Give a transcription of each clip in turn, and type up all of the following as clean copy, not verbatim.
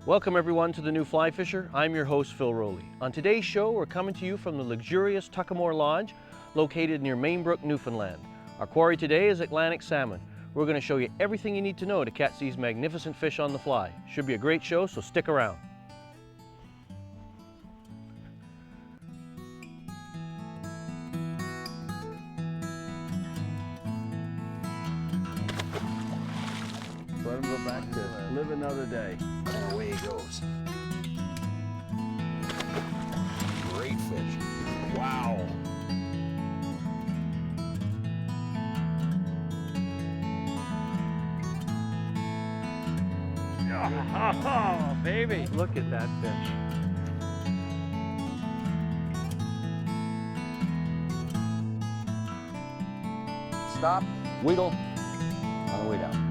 Welcome everyone to the New Fly Fisher. I'm your host Phil Rowley. On today's show, we're coming to you from the luxurious Tuckamore Lodge located near Mending, Newfoundland. Our quarry today is Atlantic salmon. We're going to show you everything you need to know to catch these magnificent fish on the fly. Should be a great show, so stick around. Let him go back to live another day. And away he goes. Great fish. Wow. Oh, baby. Look at that fish. Stop, wiggle, on the way down.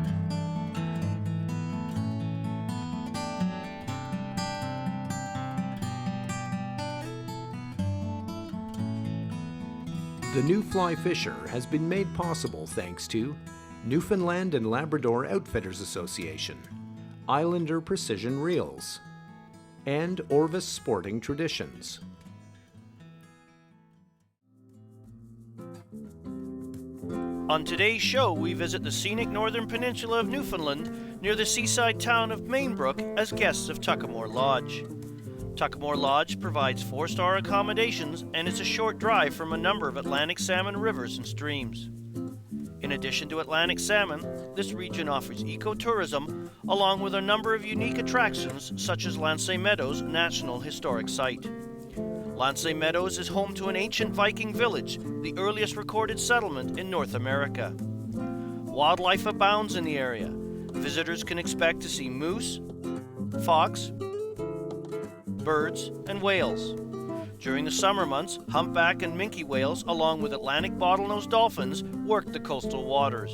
The New Fly Fisher has been made possible thanks to Newfoundland and Labrador Outfitters Association, Islander Precision Reels, and Orvis Sporting Traditions. On today's show, we visit the scenic northern peninsula of Newfoundland near the seaside town of Mainbrook as guests of Tuckamore Lodge. Tuckamore Lodge provides 4-star accommodations and is a short drive from a number of Atlantic salmon rivers and streams. In addition to Atlantic salmon, this region offers ecotourism along with a number of unique attractions such as Lancey Meadows National Historic Site. Lancey Meadows is home to an ancient Viking village, the earliest recorded settlement in North America. Wildlife abounds in the area. Visitors can expect to see moose, fox, birds, and whales. During the summer months, humpback and minke whales along with Atlantic bottlenose dolphins work the coastal waters.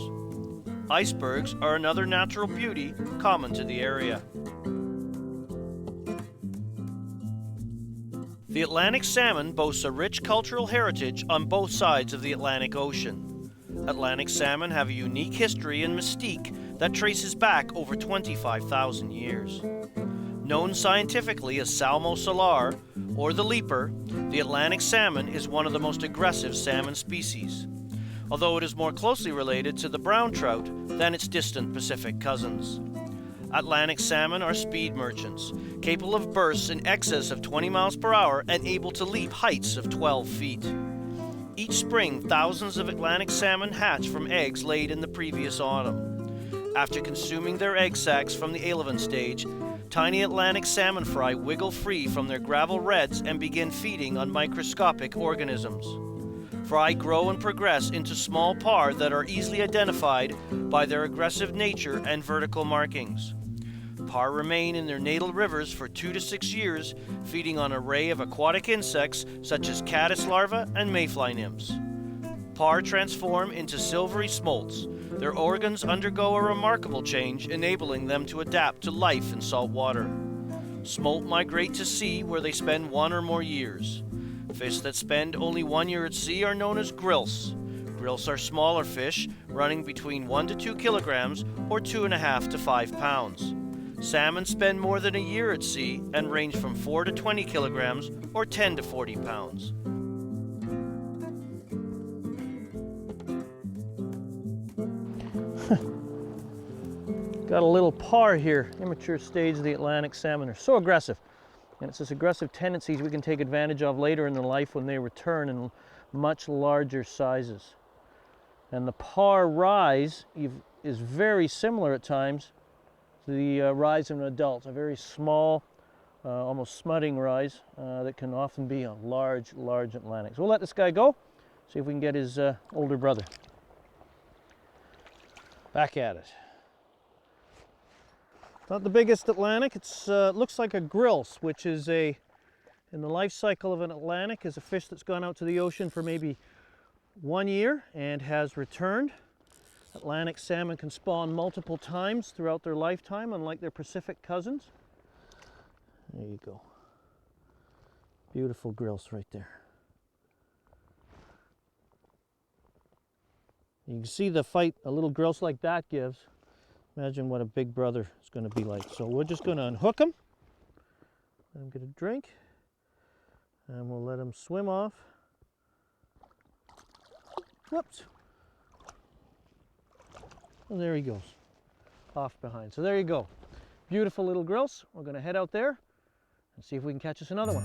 Icebergs are another natural beauty common to the area. The Atlantic salmon boasts a rich cultural heritage on both sides of the Atlantic Ocean. Atlantic salmon have a unique history and mystique that traces back over 25,000 years. Known scientifically as Salmo salar, or the leaper, the Atlantic salmon is one of the most aggressive salmon species, although it is more closely related to the brown trout than its distant Pacific cousins. Atlantic salmon are speed merchants, capable of bursts in excess of 20 miles per hour and able to leap heights of 12 feet. Each spring, thousands of Atlantic salmon hatch from eggs laid in the previous autumn. After consuming their egg sacs from the alevin stage, tiny Atlantic salmon fry wiggle free from their gravel reds and begin feeding on microscopic organisms. Fry grow and progress into small parr that are easily identified by their aggressive nature and vertical markings. Parr remain in their natal rivers for 2 to 6 years, feeding on an array of aquatic insects such as caddis larvae and mayfly nymphs. Parr transform into silvery smolts. Their organs undergo a remarkable change, enabling them to adapt to life in salt water. Smolt migrate to sea where they spend 1 or more years. Fish that spend only 1 year at sea are known as grilse. Grilse are smaller fish, running between 1 to 2 kilograms or 2.5 to 5 pounds. Salmon spend more than a year at sea and range from 4 to 20 kilograms or 10 to 40 pounds. Got a little parr here, immature stage of the Atlantic salmon. Are so aggressive, and it's this aggressive tendencies we can take advantage of later in their life when they return in much larger sizes. And the parr rise is very similar at times to the rise of an adult, a very small, almost smutting rise that can often be a large Atlantic. So we'll let this guy go, see if we can get his older brother. Back at it. Not the biggest Atlantic. It's looks like a grilse, which is in the life cycle of an Atlantic, is a fish that's gone out to the ocean for maybe 1 year and has returned. Atlantic salmon can spawn multiple times throughout their lifetime, unlike their Pacific cousins. There you go. Beautiful grilse right there. You can see the fight a little grilse like that gives. Imagine what a big brother is going to be like. So we're just going to unhook him Let him get a drink, and we'll let him swim off. Whoops. And there he goes, off behind. So there you go. Beautiful little grilse. We're going to head out there and see if we can catch us another one.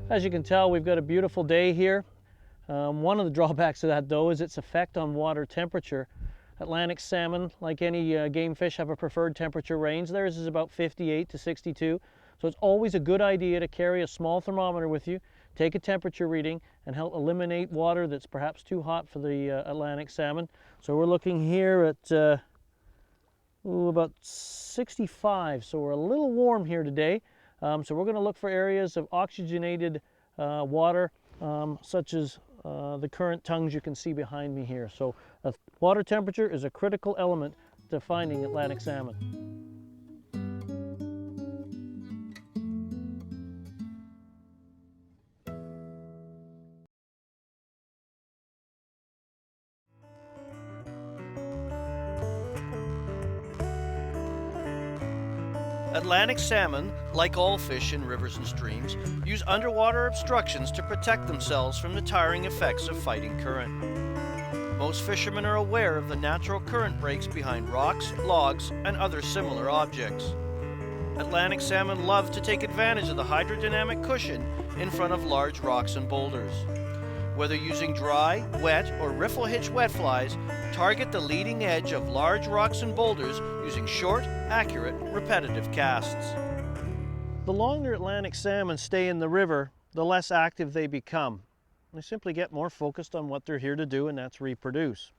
As you can tell, we've got a beautiful day here. One of the drawbacks of that, though, is its effect on water temperature. Atlantic salmon, like any game fish, have a preferred temperature range. Theirs is about 58 to 62. So it's always a good idea to carry a small thermometer with you, take a temperature reading, and help eliminate water that's perhaps too hot for the Atlantic salmon. So we're looking here at about 65, so we're a little warm here today. So we're going to look for areas of oxygenated water, such as the current tongues you can see behind me here. So water temperature is a critical element to finding Atlantic salmon. Atlantic salmon, like all fish in rivers and streams, use underwater obstructions to protect themselves from the tiring effects of fighting current. Most fishermen are aware of the natural current breaks behind rocks, logs, and other similar objects. Atlantic salmon love to take advantage of the hydrodynamic cushion in front of large rocks and boulders. Whether using dry, wet, or riffle hitch wet flies, target the leading edge of large rocks and boulders using short, accurate, repetitive casts. The longer Atlantic salmon stay in the river, the less active they become. They simply get more focused on what they're here to do, and that's reproduce.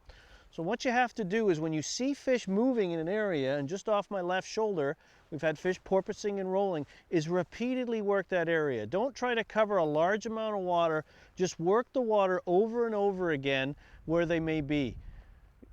So what you have to do is when you see fish moving in an area, and just off my left shoulder, we've had fish porpoising and rolling, is repeatedly work that area. Don't try to cover a large amount of water, just work the water over and over again where they may be.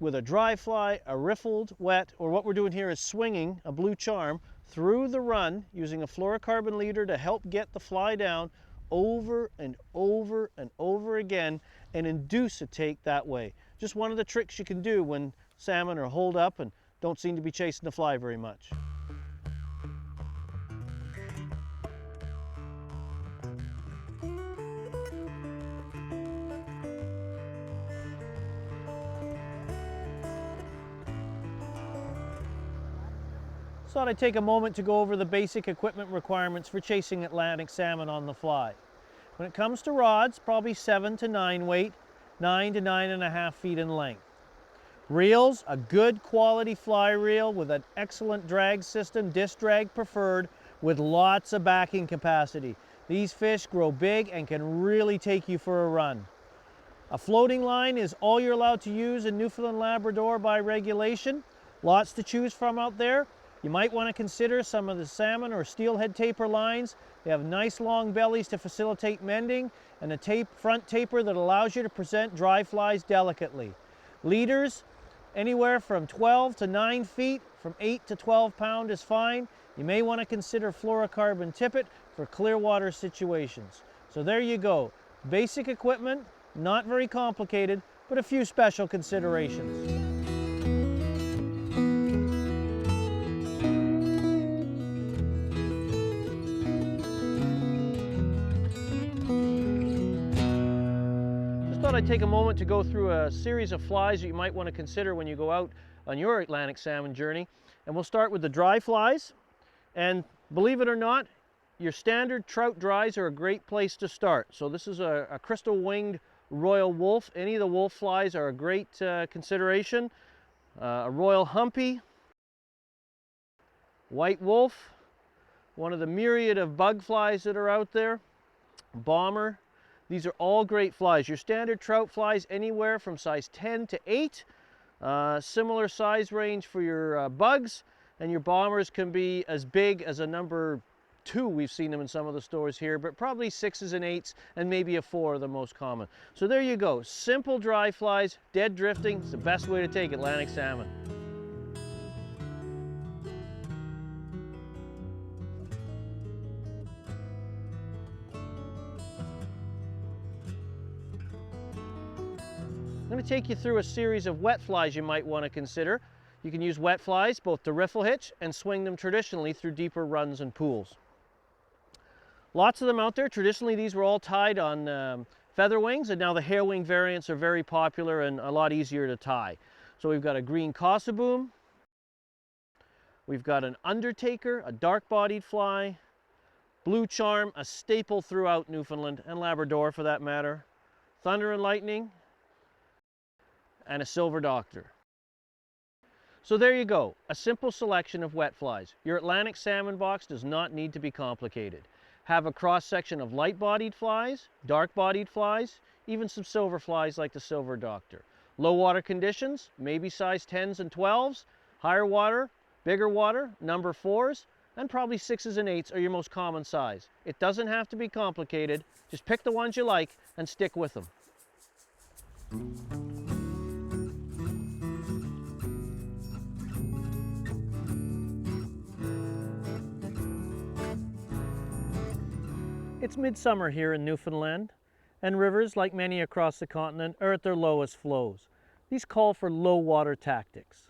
With a dry fly, a riffled, wet, or what we're doing here is swinging a blue charm through the run using a fluorocarbon leader to help get the fly down over and over and over again and induce a take that way. Just one of the tricks you can do when salmon are holed up and don't seem to be chasing the fly very much. Thought I'd take a moment to go over the basic equipment requirements for chasing Atlantic salmon on the fly. When it comes to rods, probably 7 to 9 weight, 9 to 9.5 feet in length. Reels, a good quality fly reel with an excellent drag system, disc drag preferred, with lots of backing capacity. These fish grow big and can really take you for a run. A floating line is all you're allowed to use in Newfoundland Labrador by regulation. Lots to choose from out there. You might want to consider some of the salmon or steelhead taper lines. They have nice long bellies to facilitate mending and a front taper that allows you to present dry flies delicately. Leaders, anywhere from 12 to 9 feet, from 8 to 12 pound is fine. You may want to consider fluorocarbon tippet for clear water situations. So there you go. Basic equipment, not very complicated, but a few special considerations. I'd take a moment to go through a series of flies that you might want to consider when you go out on your Atlantic salmon journey. And we'll start with the dry flies. And believe it or not, your standard trout dries are a great place to start. So this is a crystal winged royal wolf. Any of the wolf flies are a great consideration. A royal humpy, white wolf, one of the myriad of bug flies that are out there, bomber. These are all great flies. Your standard trout flies anywhere from size 10 to 8. Similar size range for your bugs, and your bombers can be as big as a number 2. We've seen them in some of the stores here, but probably 6s and 8s and maybe a 4 are the most common. So there you go. Simple dry flies, dead drifting. It's the best way to take Atlantic salmon. I'm going to take you through a series of wet flies you might want to consider. You can use wet flies both to riffle hitch and swing them traditionally through deeper runs and pools. Lots of them out there. Traditionally these were all tied on feather wings, and now the hair wing variants are very popular and a lot easier to tie. So we've got a green Boom, we've got an Undertaker, a dark-bodied fly, Blue Charm, a staple throughout Newfoundland and Labrador for that matter, Thunder and Lightning, and a Silver Doctor. So there you go, a simple selection of wet flies. Your Atlantic salmon box does not need to be complicated. Have a cross-section of light-bodied flies, dark-bodied flies, even some silver flies like the Silver Doctor. Low water conditions, maybe size 10s and 12s. Higher water, bigger water, number 4s, and probably 6s and 8s are your most common size. It doesn't have to be complicated. Just pick the ones you like and stick with them. It's midsummer here in Newfoundland, and rivers, like many across the continent, are at their lowest flows. These call for low water tactics.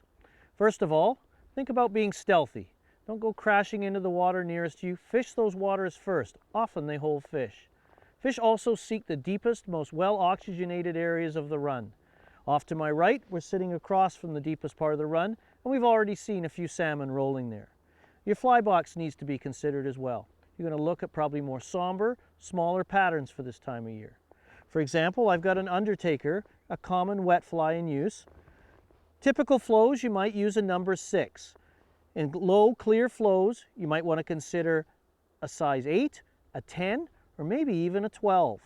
First of all, think about being stealthy. Don't go crashing into the water nearest you. Fish those waters first. Often they hold fish. Fish also seek the deepest, most well-oxygenated areas of the run. Off to my right, we're sitting across from the deepest part of the run, and we've already seen a few salmon rolling there. Your fly box needs to be considered as well. You're going to look at probably more somber, smaller patterns for this time of year. For example, I've got an Undertaker, a common wet fly in use. Typical flows, you might use a number 6. In low, clear flows, you might want to consider a size 8, a 10, or maybe even a 12.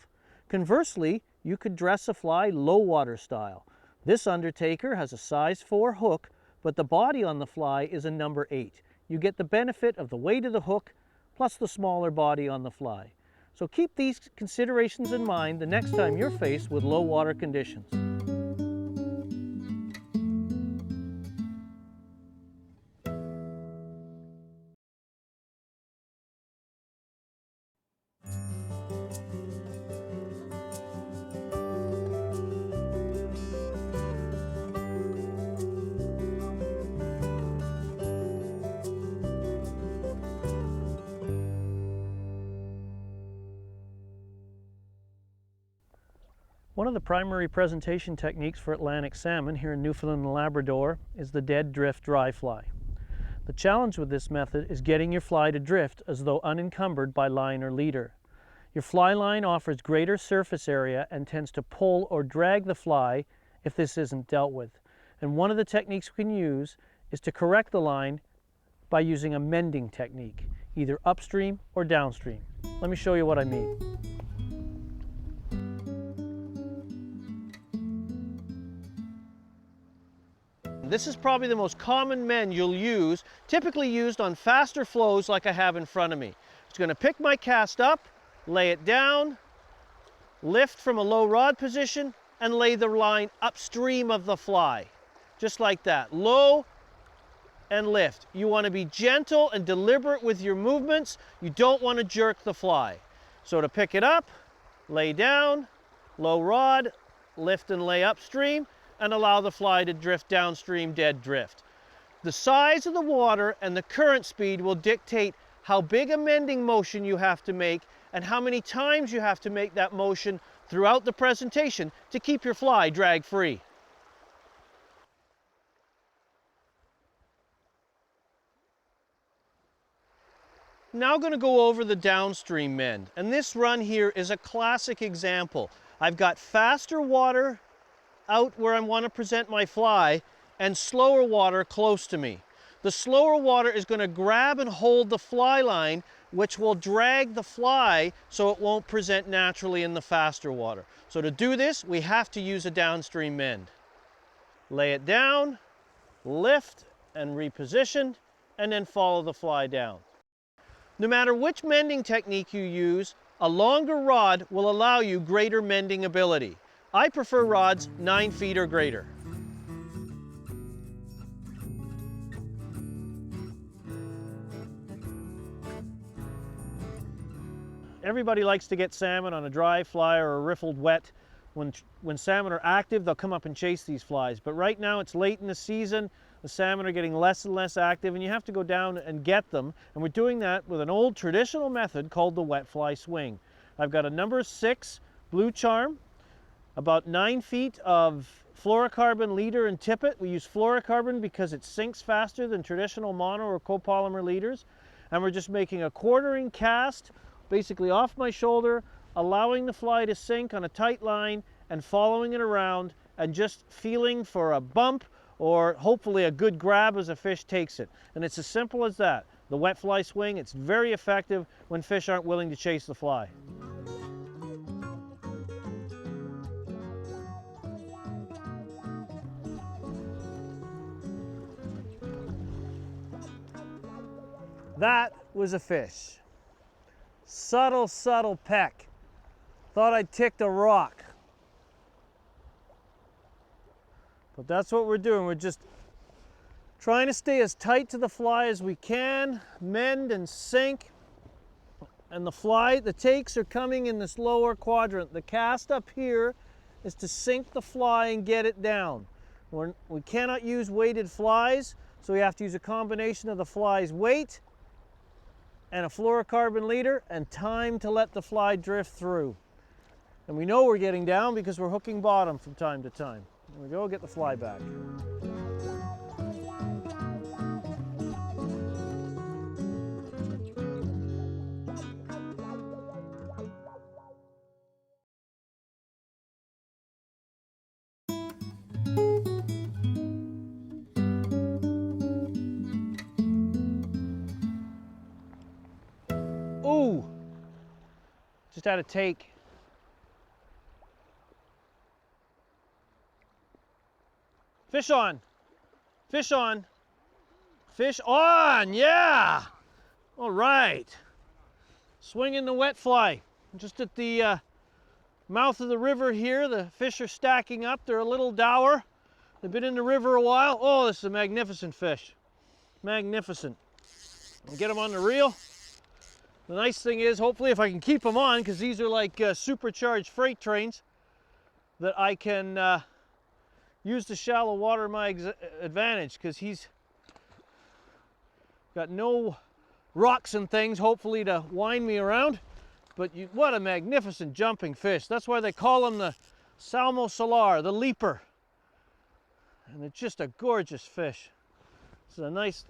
Conversely, you could dress a fly low water style. This Undertaker has a size 4 hook, but the body on the fly is a number 8. You get the benefit of the weight of the hook plus the smaller body on the fly. So keep these considerations in mind the next time you're faced with low water conditions. One of the primary presentation techniques for Atlantic salmon here in Newfoundland and Labrador is the dead drift dry fly. The challenge with this method is getting your fly to drift as though unencumbered by line or leader. Your fly line offers greater surface area and tends to pull or drag the fly if this isn't dealt with. And one of the techniques we can use is to correct the line by using a mending technique, either upstream or downstream. Let me show you what I mean. This is probably the most common mend you'll use, typically used on faster flows like I have in front of me. It's going to pick my cast up, lay it down, lift from a low rod position, and lay the line upstream of the fly. Just like that. Low and lift. You want to be gentle and deliberate with your movements. You don't want to jerk the fly. So to pick it up, lay down, low rod, lift and lay upstream, and allow the fly to drift downstream, dead drift. The size of the water and the current speed will dictate how big a mending motion you have to make and how many times you have to make that motion throughout the presentation to keep your fly drag free. Now going to go over the downstream mend, and this run here is a classic example. I've got faster water out where I want to present my fly and slower water close to me. The slower water is going to grab and hold the fly line, which will drag the fly so it won't present naturally in the faster water. So to do this, we have to use a downstream mend. Lay it down, lift and reposition, and then follow the fly down. No matter which mending technique you use, a longer rod will allow you greater mending ability. I prefer rods 9 feet or greater. Everybody likes to get salmon on a dry fly or a riffled wet When salmon are active, they'll come up and chase these flies. But right now it's late in the season, the salmon are getting less and less active, and you have to go down and get them. And we're doing that with an old traditional method called the wet fly swing. I've got a number 6 blue charm, about 9 feet of fluorocarbon leader and tippet. We use fluorocarbon because it sinks faster than traditional mono or copolymer leaders. And we're just making a quartering cast, basically off my shoulder, allowing the fly to sink on a tight line and following it around and just feeling for a bump or hopefully a good grab as a fish takes it. And it's as simple as that. The wet fly swing, it's very effective when fish aren't willing to chase the fly. That was a fish. Subtle, subtle peck. Thought I'd ticked a rock. But that's what we're doing. We're just trying to stay as tight to the fly as we can, mend and sink. And the takes are coming in this lower quadrant. The cast up here is to sink the fly and get it down. We cannot use weighted flies, so we have to use a combination of the fly's weight and a fluorocarbon leader and time to let the fly drift through. And we know we're getting down because we're hooking bottom from time to time. There we go, get the fly back. Ooh, just had a take. Fish on, fish on, fish on, yeah! All right, swinging the wet fly. Just at the mouth of the river here, the fish are stacking up. They're a little dour. They've been in the river a while. Oh, this is a magnificent fish, magnificent. I'll get them on the reel. The nice thing is, hopefully if I can keep them on, because these are like supercharged freight trains, that I can use the shallow water to my advantage, because he's got no rocks and things, hopefully, to wind me around. But what a magnificent jumping fish. That's why they call him the Salmon solar, the leaper. And it's just a gorgeous fish. It's a nice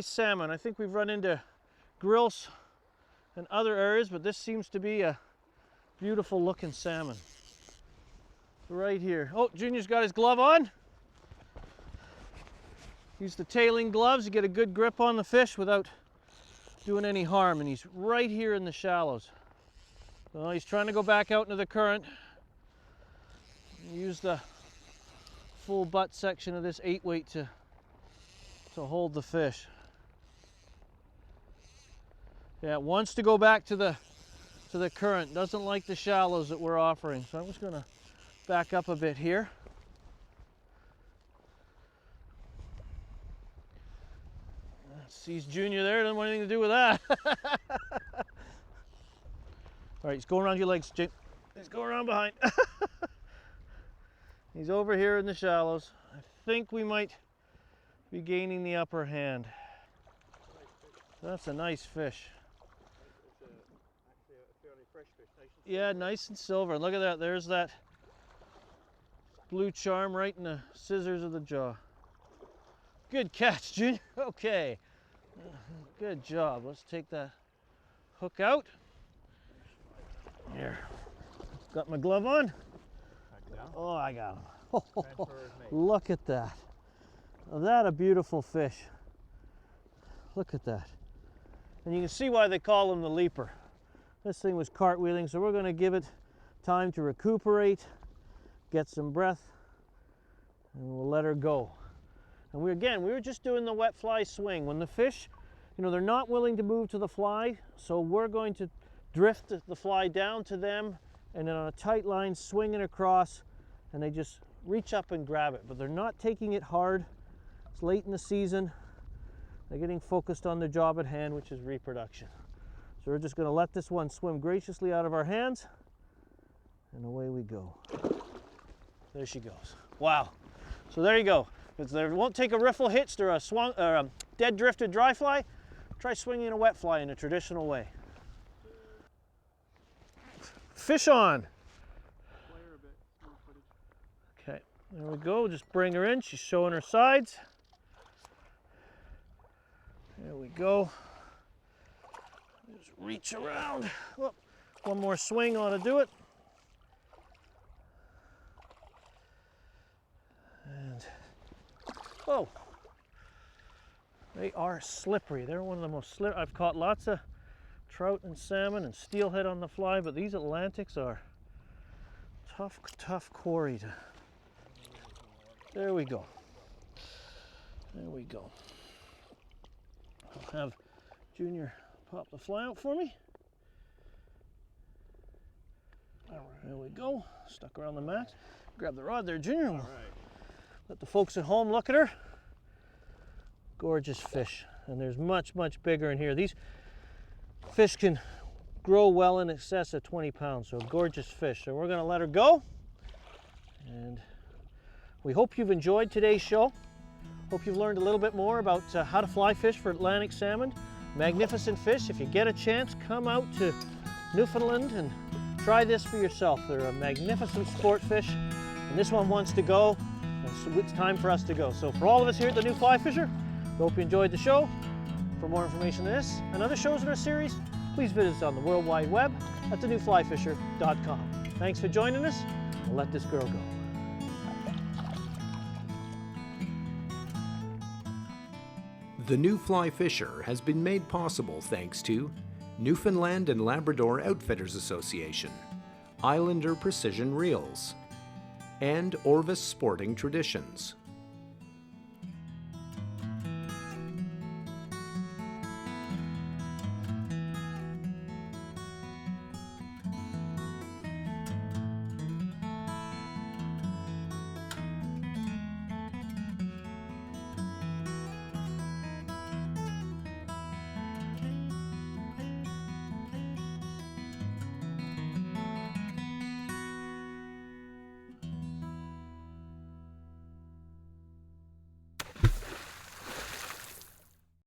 salmon. I think we've run into grills and other areas, but this seems to be a beautiful looking salmon. Right here. Oh, Junior's got his glove on. Use the tailing gloves to get a good grip on the fish without doing any harm, and he's right here in the shallows. Well, he's trying to go back out into the current. Use the full butt section of this 8-weight to hold the fish. Yeah, it wants to go back to the current. Doesn't like the shallows that we're offering. So I'm just going to back up a bit here. Sees Junior there, doesn't want anything to do with that. All right, he's going around your legs, Jake. He's going around behind. He's over here in the shallows. I think we might be gaining the upper hand. That's a nice fish. Actually a fairly fresh fish. Yeah, nice and silver. Look at that. There's that blue charm right in the scissors of the jaw. Good catch, Junior. Okay. Good job. Let's take that hook out. Here. Got my glove on. Oh, I got him. Oh, look at that. Oh, that a beautiful fish. Look at that. And you can see why they call him the leaper. This thing was cartwheeling, so we're going to give it time to recuperate, get some breath, and we'll let her go. And we were just doing the wet fly swing. When the fish, they're not willing to move to the fly, so we're going to drift the fly down to them, and then on a tight line, swing it across, and they just reach up and grab it. But they're not taking it hard. It's late in the season. They're getting focused on their job at hand, which is reproduction. So we're just going to let this one swim graciously out of our hands, And away we go. There she goes. Wow. So there you go. If there won't take a riffle hitch or a dead drifted dry fly, try swinging a wet fly in a traditional way. Fish on. Okay, there we go. Just bring her in. She's showing her sides. There we go. Just reach around. Whoop. One more swing ought to do it. And, oh, they are slippery. They're one of the most slippery. I've caught lots of trout and salmon and steelhead on the fly, but these Atlantics are tough quarry to. There we go. There we go. I'll have Junior pop the fly out for me. There we go. Stuck around the mat. Grab the rod there, Junior. All right. Let the folks at home look at her. Gorgeous fish. And there's much bigger in here. These fish can grow well in excess of 20 pounds, so gorgeous fish. So we're going to let her go. And we hope you've enjoyed today's show. Hope you've learned a little bit more about how to fly fish for Atlantic salmon. Magnificent fish. If you get a chance, come out to Newfoundland and try this for yourself. They're a magnificent sport fish, and this one wants to go, and so it's time for us to go. So for all of us here at the New Fly Fisher, we hope you enjoyed the show. For more information on this and other shows in our series, please visit us on the World Wide Web at thenewflyfisher.com. Thanks for joining us. We'll let this girl go. The New Fly Fisher has been made possible thanks to Newfoundland and Labrador Outfitters Association, Islander Precision Reels, and Orvis Sporting Traditions.